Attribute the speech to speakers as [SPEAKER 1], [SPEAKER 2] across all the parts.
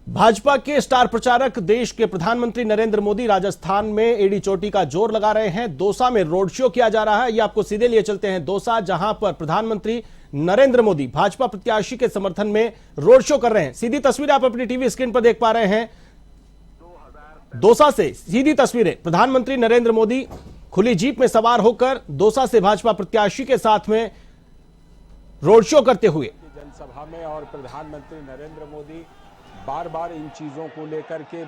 [SPEAKER 1] भाजपा के स्टार प्रचारक देश के प्रधानमंत्री नरेंद्र मोदी राजस्थान में एड़ी चोटी का जोर लगा रहे हैं। दौसा में रोड शो किया जा रहा है। ये आपको सीधे लिए चलते हैं दौसा, जहां पर प्रधानमंत्री नरेंद्र मोदी भाजपा प्रत्याशी के समर्थन में रोड शो कर रहे हैं। सीधी तस्वीरें आप अपनी टीवी स्क्रीन पर देख पा रहे हैं। दौसा से सीधी तस्वीरें, प्रधानमंत्री नरेंद्र मोदी खुली जीप में सवार होकर दौसा से भाजपा प्रत्याशी के साथ में रोड शो करते हुए
[SPEAKER 2] जनसभा में। और प्रधानमंत्री नरेंद्र मोदी बार बार इन चीज़ों को लेकर के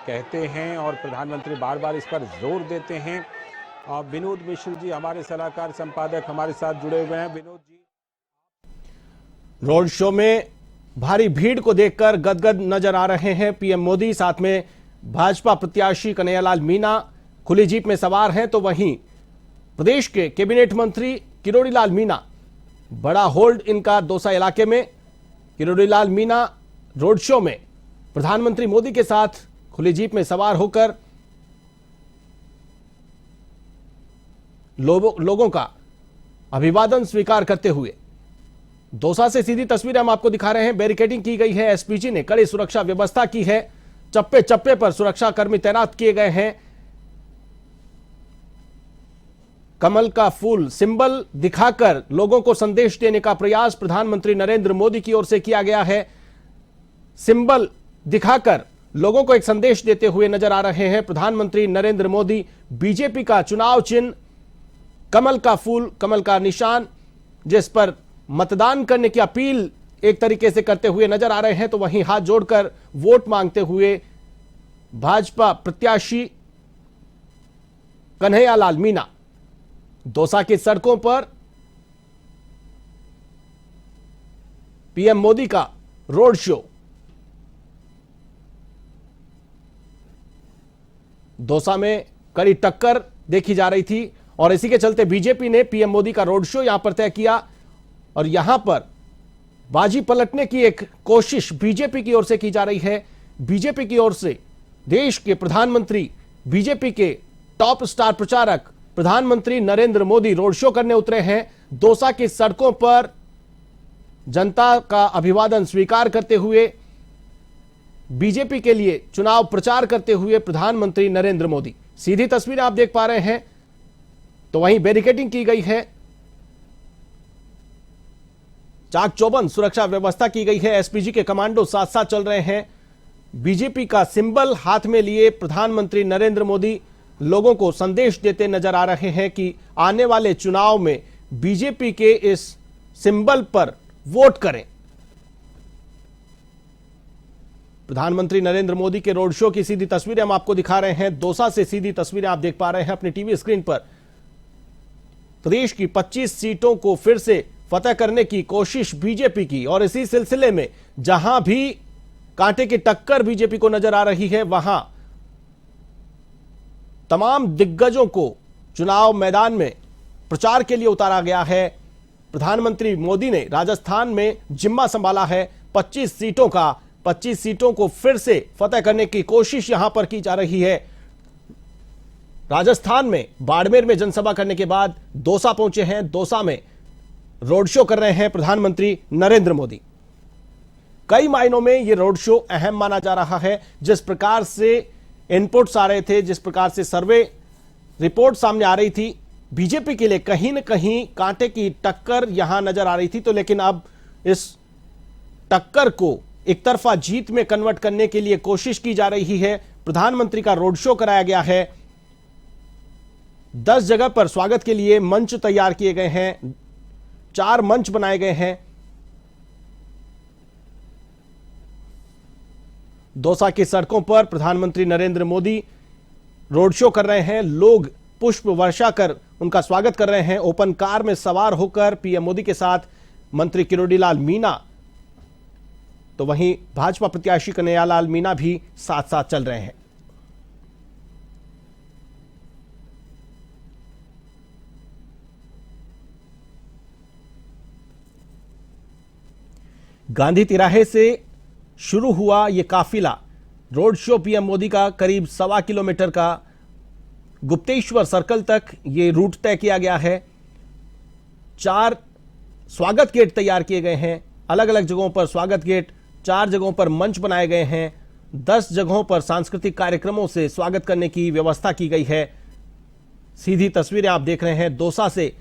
[SPEAKER 2] कहते हैं और प्रधानमंत्री बार बार इस पर जोर देते हैं। विनोद मिश्र जी हमारे सलाहकार संपादक हमारे साथ जुड़े हुए हैं। विनोद जी,
[SPEAKER 1] रोड शो में भारी भीड़ को देखकर गदगद नजर आ रहे हैं पीएम मोदी। साथ में भाजपा प्रत्याशी कन्हैयालाल मीणा खुली जीप में सवार हैं, तो वहीं प्रदेश के कैबिनेट मंत्री किरोड़ीलाल मीणा, बड़ा होल्ड इनका दौसा इलाके में। किरोड़ीलाल मीणा रोड शो में प्रधानमंत्री मोदी के साथ खुली जीप में सवार होकर लोगों का अभिवादन स्वीकार करते हुए। दौसा से सीधी तस्वीरें हम आपको दिखा रहे हैं। बैरिकेडिंग की गई है, एसपीजी ने कड़ी सुरक्षा व्यवस्था की है, चप्पे चप्पे पर सुरक्षा कर्मी तैनात किए गए हैं। कमल का फूल सिंबल दिखाकर लोगों को संदेश देने का प्रयास प्रधानमंत्री नरेंद्र मोदी की ओर से किया गया है। सिंबल दिखाकर लोगों को एक संदेश देते हुए नजर आ रहे हैं प्रधानमंत्री नरेंद्र मोदी। बीजेपी का चुनाव चिन्ह कमल का फूल, कमल का निशान, जिस पर मतदान करने की अपील एक तरीके से करते हुए नजर आ रहे हैं, तो वहीं हाथ जोड़कर वोट मांगते हुए भाजपा प्रत्याशी कन्हैयालाल मीणा। दौसा की सड़कों पर पीएम मोदी का रोड शो। दौसा में कड़ी टक्कर देखी जा रही थी और इसी के चलते बीजेपी ने पीएम मोदी का रोड शो यहां पर तय किया और यहां पर बाजी पलटने की एक कोशिश बीजेपी की ओर से की जा रही है। बीजेपी की ओर से देश के प्रधानमंत्री, बीजेपी के टॉप स्टार प्रचारक प्रधानमंत्री नरेंद्र मोदी रोड शो करने उतरे हैं। दौसा की सड़कों पर जनता का अभिवादन स्वीकार करते हुए, बीजेपी के लिए चुनाव प्रचार करते हुए प्रधानमंत्री नरेंद्र मोदी। सीधी तस्वीरें आप देख पा रहे हैं, तो वहीं बैरिकेडिंग की गई है, चाक चौबंद सुरक्षा व्यवस्था की गई है। एसपीजी के कमांडो साथ साथ चल रहे हैं। बीजेपी का सिंबल हाथ में लिए प्रधानमंत्री नरेंद्र मोदी लोगों को संदेश देते नजर आ रहे हैं कि आने वाले चुनाव में बीजेपी के इस सिंबल पर वोट करें। प्रधानमंत्री नरेंद्र मोदी के रोड शो की सीधी तस्वीरें हम आपको दिखा रहे हैं। दौसा से सीधी तस्वीरें आप देख पा रहे हैं अपनी टीवी स्क्रीन पर। प्रदेश की 25 सीटों को फिर से फतेह करने की कोशिश बीजेपी की, और इसी सिलसिले में जहां भी कांटे की टक्कर बीजेपी को नजर आ रही है, वहां तमाम दिग्गजों को चुनाव मैदान में प्रचार के लिए उतारा गया है। प्रधानमंत्री मोदी ने राजस्थान में जिम्मा संभाला है 25 सीटों का। 25 सीटों को फिर से फतेह करने की कोशिश यहां पर की जा रही है। राजस्थान में बाड़मेर में जनसभा करने के बाद दौसा पहुंचे हैं। दौसा में रोड शो कर रहे हैं प्रधानमंत्री नरेंद्र मोदी। कई मायनों में यह रोड शो अहम माना जा रहा है। जिस प्रकार से इनपुट्स आ रहे थे, जिस प्रकार से सर्वे रिपोर्ट सामने आ रही थी, बीजेपी के लिए कहीं न कहीं कांटे की टक्कर यहां नजर आ रही थी। तो लेकिन अब इस टक्कर को एक तरफा जीत में कन्वर्ट करने के लिए कोशिश की जा रही है। प्रधानमंत्री का रोड शो कराया गया है। 10 जगह पर स्वागत के लिए मंच तैयार किए गए हैं, 4 मंच बनाए गए हैं। दौसा की सड़कों पर प्रधानमंत्री नरेंद्र मोदी रोड शो कर रहे हैं। लोग पुष्प वर्षा कर उनका स्वागत कर रहे हैं। ओपन कार में सवार होकर पीएम मोदी के साथ मंत्री किरोड़ीलाल मीणा, तो वहीं भाजपा प्रत्याशी कन्हैयालाल मीणा भी साथ साथ चल रहे हैं। गांधी तिराहे से शुरू हुआ यह काफिला रोड शो पीएम मोदी का करीब 1.25 किलोमीटर का गुप्तेश्वर सर्कल तक ये रूट तय किया गया है। 4 स्वागत गेट तैयार किए गए हैं। अलग अलग जगहों पर स्वागत गेट 4 जगहों पर मंच बनाए गए हैं, 10 जगहों पर सांस्कृतिक कार्यक्रमों से स्वागत करने की व्यवस्था की गई है। सीधी तस्वीरें आप देख रहे हैं दौसा से।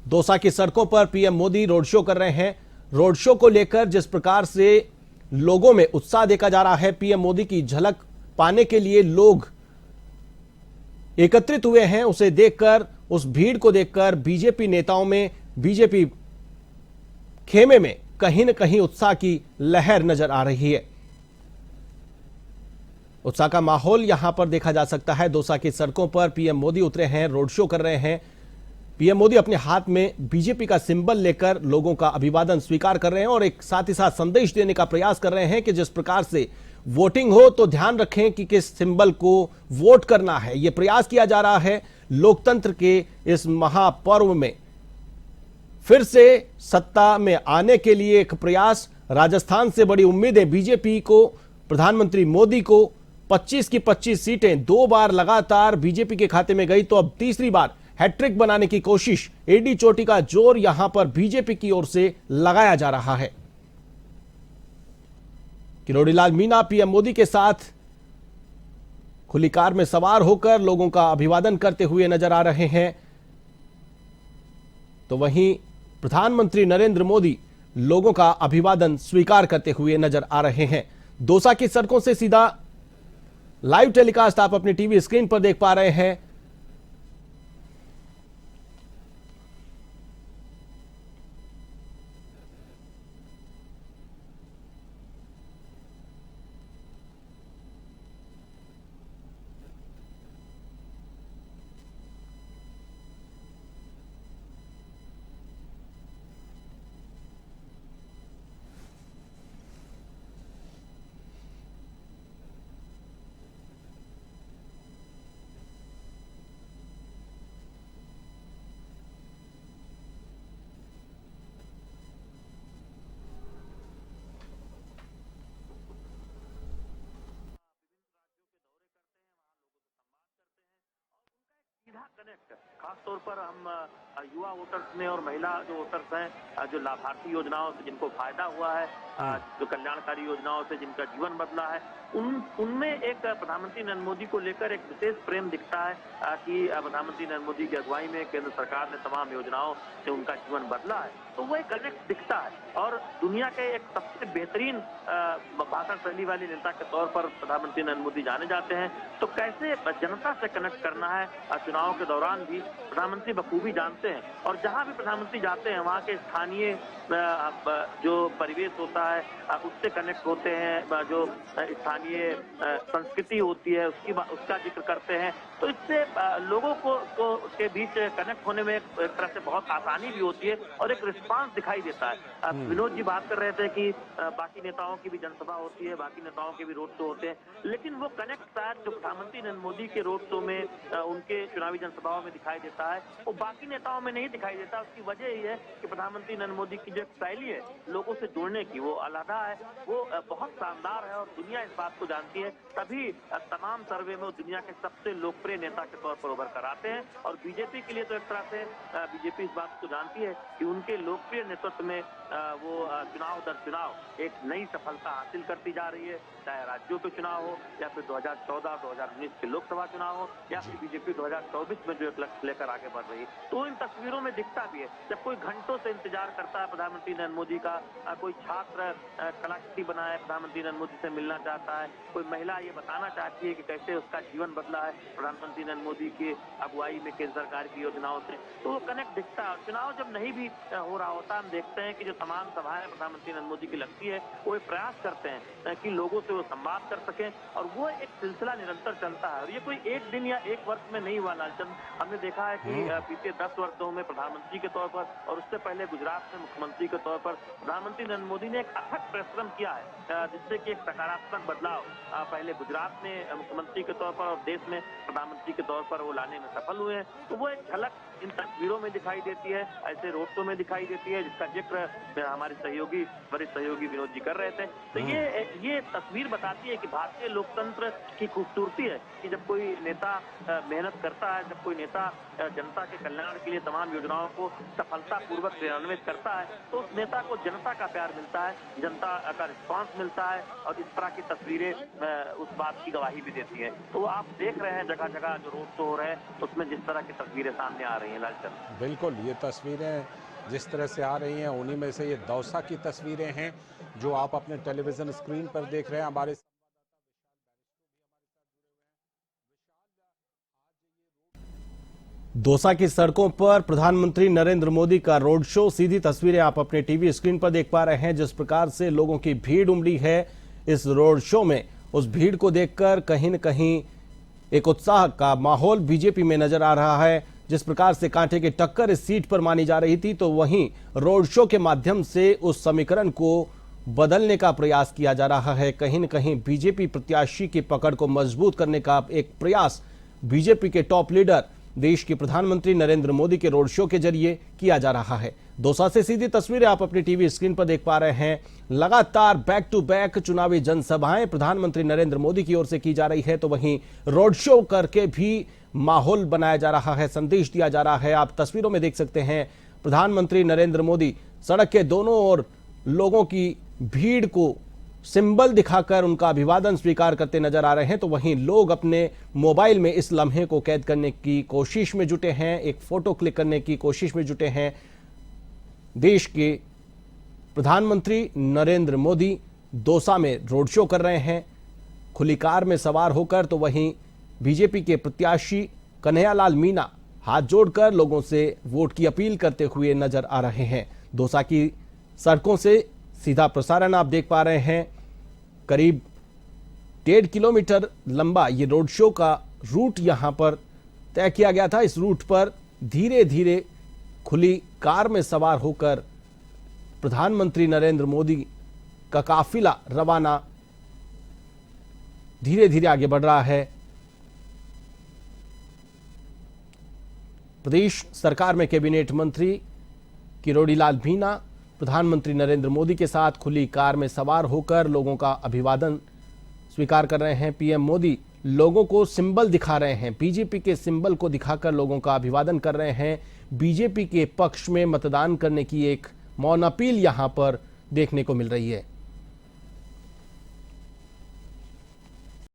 [SPEAKER 1] दौसा की सड़कों पर पीएम मोदी रोड शो कर रहे हैं। रोड शो को लेकर जिस प्रकार से लोगों में उत्साह देखा जा रहा है, पीएम मोदी की झलक पाने के लिए लोग एकत्रित हुए हैं, उसे देखकर, उस भीड़ को देखकर बीजेपी नेताओं में, बीजेपी खेमे में कहीं न कहीं उत्साह की लहर नजर आ रही है। उत्साह का माहौल यहां पर देखा जा सकता है। दौसा की सड़कों पर पीएम मोदी उतरे हैं, रोड शो कर रहे हैं। पीएम मोदी अपने हाथ में बीजेपी का सिंबल लेकर लोगों का अभिवादन स्वीकार कर रहे हैं और एक साथ ही साथ संदेश देने का प्रयास कर रहे हैं कि जिस प्रकार से वोटिंग हो तो ध्यान रखें कि किस सिंबल को वोट करना है। यह प्रयास किया जा रहा है लोकतंत्र के इस महापर्व में फिर से सत्ता में आने के लिए एक प्रयास। राजस्थान से बड़ी उम्मीदें बीजेपी को, प्रधानमंत्री मोदी को। 25 की 25 सीटें 2 बार लगातार बीजेपी के खाते में गई, तो अब तीसरी बार हैट्रिक बनाने की कोशिश। एडी चोटी का जोर यहां पर बीजेपी की ओर से लगाया जा रहा है। किरोड़ीलाल मीणा पीएम मोदी के साथ खुली कार में सवार होकर लोगों का अभिवादन करते हुए नजर आ रहे हैं, तो वहीं प्रधानमंत्री नरेंद्र मोदी लोगों का अभिवादन स्वीकार करते हुए नजर आ रहे हैं। दौसा की सड़कों से सीधा लाइव टेलीकास्ट आप अपनी टीवी स्क्रीन पर देख पा रहे हैं।
[SPEAKER 3] सीधा कनेक्ट खासतौर पर हम युवा वोटर्स में और महिला जो वोटर्स हैं, जो लाभार्थी योजनाओं से जिनको फायदा हुआ है, जो कल्याणकारी योजनाओं से जिनका जीवन बदला है, उनमें एक प्रधानमंत्री नरेंद्र मोदी को लेकर एक विशेष प्रेम दिखता है कि प्रधानमंत्री नरेंद्र मोदी की अगुवाई में केंद्र सरकार ने तमाम योजनाओं से उनका जीवन बदला है, तो वो एक कनेक्ट दिखता है। और दुनिया के एक सबसे बेहतरीन भाषण शैली वाले नेता के तौर पर प्रधानमंत्री नरेंद्र मोदी जाने जाते हैं, तो कैसे जनता से कनेक्ट करना है चुनाव के दौरान भी प्रधानमंत्री बखूबी जानते हैं। और जहां भी प्रधानमंत्री जाते हैं वहां के स्थानीय जो परिवेश होता है उससे कनेक्ट होते हैं, जो स्थानीय संस्कृति होती है उसका जिक्र करते हैं, तो इससे लोगों को के बीच कनेक्ट होने में एक तरह से बहुत आसानी भी होती है और एक रिस्पांस दिखाई देता है। विनोद जी बात कर रहे थे कि बाकी नेताओं की भी जनसभा होती है, बाकी नेताओं के भी रोड शो होते हैं, लेकिन वो कनेक्ट शायद जो प्रधानमंत्री नरेंद्र मोदी के रोड शो में उनके चुनावी जनसभाओं में दिखाई देता है वो बाकी नेताओं में नहीं दिखाई देता। उसकी वजह यही है कि प्रधानमंत्री नरेंद्र मोदी की जो शैली है लोगों से जुड़ने की, वो अलग है, वो बहुत शानदार है और दुनिया इस बात को जानती है। तभी तमाम सर्वे में वो दुनिया के सबसे लोकप्रिय नेता के तौर पर उभर कर आते हैं। और बीजेपी के लिए तो एक तरह से बीजेपी इस बात को जानती है कि उनके लोकप्रिय नेतृत्व में वो चुनाव दर चुनाव एक नई सफलता हासिल करती जा रही है, चाहे राज्यों के चुनाव हो या फिर 2014-2019 के लोकसभा चुनाव हो या फिर बीजेपी 2024 में जो एक लक्ष्य लेकर आगे बढ़ रही है। तो इन तस्वीरों में दिखता भी है, जब कोई घंटों से इंतजार करता है प्रधानमंत्री नरेंद्र मोदी का, कोई छात्र कलाकृति बनाए प्रधानमंत्री नरेंद्र मोदी से मिलना चाहता है, कोई महिला ये बताना चाहती है कि कैसे उसका जीवन बदला है प्रधानमंत्री नरेंद्र मोदी की अगुवाई में केंद्र सरकार की योजनाओं से, तो वो कनेक्ट दिखता है। चुनाव जब नहीं भी हो रहा होता हम देखते हैं कि जो तमाम सभाएं प्रधानमंत्री नरेंद्र मोदी की लगती है वो एक प्रयास करते हैं कि लोगों से वो संवाद कर सकें और वो एक सिलसिला निरंतर चलता है। और ये कोई एक दिन या एक वर्ष में नहीं हुआ लालचंद, हमने देखा है कि बीते 10 वर्षों में प्रधानमंत्री के तौर पर और उससे पहले गुजरात में मुख्यमंत्री के तौर पर प्रधानमंत्री नरेंद्र मोदी ने एक अथक परिश्रम किया है जिससे कि एक सकारात्मक बदलाव पहले गुजरात में मुख्यमंत्री के तौर पर और देश में प्रधानमंत्री के तौर पर वो लाने में सफल हुए हैं। तो वो एक झलक इन तस्वीरों में दिखाई देती है, ऐसे रोड शो में दिखाई देती है जिसका जिक्र हमारे सहयोगी वरिष्ठ सहयोगी विनोद जी कर रहे थे। तो ये तस्वीर बताती है कि भारतीय लोकतंत्र की खूबसूरती है कि जब कोई नेता मेहनत करता है, जब कोई नेता जनता के कल्याण के लिए तमाम योजनाओं को सफलतापूर्वक क्रियान्वित करता है तो उस नेता को जनता का प्यार मिलता है जनता का रिस्पांस मिलता है और इस तरह की तस्वीरें उस बात की गवाही भी देती हैं। तो आप देख रहे हैं जगह जगह जो रोड शो हो रहे हैं उसमें जिस तरह की तस्वीरें सामने आ रही हैं लालचंद।
[SPEAKER 2] बिल्कुल, ये तस्वीरें जिस तरह से आ रही हैं उन्हीं में से ये दौसा की तस्वीरें हैं जो आप अपने टेलीविजन स्क्रीन पर देख रहे हैं। हमारे
[SPEAKER 1] दौसा की सड़कों पर प्रधानमंत्री नरेंद्र मोदी का रोड शो, सीधी तस्वीरें आप अपने टीवी स्क्रीन पर देख पा रहे हैं। जिस प्रकार से लोगों की भीड़ उमड़ी है इस रोड शो में, उस भीड़ को देखकर कहीं न कहीं एक उत्साह का माहौल बीजेपी में नजर आ रहा है। जिस प्रकार से कांटे की टक्कर इस सीट पर मानी जा रही थी, तो वहीं रोड शो के माध्यम से उस समीकरण को बदलने का प्रयास किया जा रहा है। कहीं न कहीं बीजेपी प्रत्याशी की पकड़ को मजबूत करने का एक प्रयास बीजेपी के टॉप लीडर देश के प्रधानमंत्री नरेंद्र मोदी के रोड शो के जरिए किया जा रहा है। दौसा से सीधी तस्वीरें आप अपनी टीवी स्क्रीन पर देख पा रहे हैं। लगातार बैक टू बैक चुनावी जनसभाएं प्रधानमंत्री नरेंद्र मोदी की ओर से की जा रही है, तो वहीं रोड शो करके भी माहौल बनाया जा रहा है, संदेश दिया जा रहा है। आप तस्वीरों में देख सकते हैं प्रधानमंत्री नरेंद्र मोदी सड़क के दोनों ओर लोगों की भीड़ को सिंबल दिखाकर उनका अभिवादन स्वीकार करते नजर आ रहे हैं, तो वहीं लोग अपने मोबाइल में इस लम्हे को कैद करने की कोशिश में जुटे हैं, एक फोटो क्लिक करने की कोशिश में जुटे हैं। देश के प्रधानमंत्री नरेंद्र मोदी दौसा में रोड शो कर रहे हैं खुली कार में सवार होकर, तो वहीं बीजेपी के प्रत्याशी कन्हैयालाल मीणा हाथ जोड़कर लोगों से वोट की अपील करते हुए नजर आ रहे हैं। दौसा की सड़कों से सीधा प्रसारण आप देख पा रहे हैं। करीब 1.5 किलोमीटर लंबा ये रोड शो का रूट यहां पर तय किया गया था। इस रूट पर धीरे धीरे खुली कार में सवार होकर प्रधानमंत्री नरेंद्र मोदी का काफिला रवाना धीरे धीरे आगे बढ़ रहा है। प्रदेश सरकार में कैबिनेट मंत्री किरोड़ीलाल मीणा प्रधानमंत्री नरेंद्र मोदी के साथ खुली कार में सवार होकर लोगों का अभिवादन स्वीकार कर रहे हैं। पीएम मोदी लोगों को सिंबल दिखा रहे हैं, बीजेपी के सिंबल को दिखाकर लोगों का अभिवादन कर रहे हैं। बीजेपी के पक्ष में मतदान करने की एक मौन अपील यहां पर देखने को मिल रही है।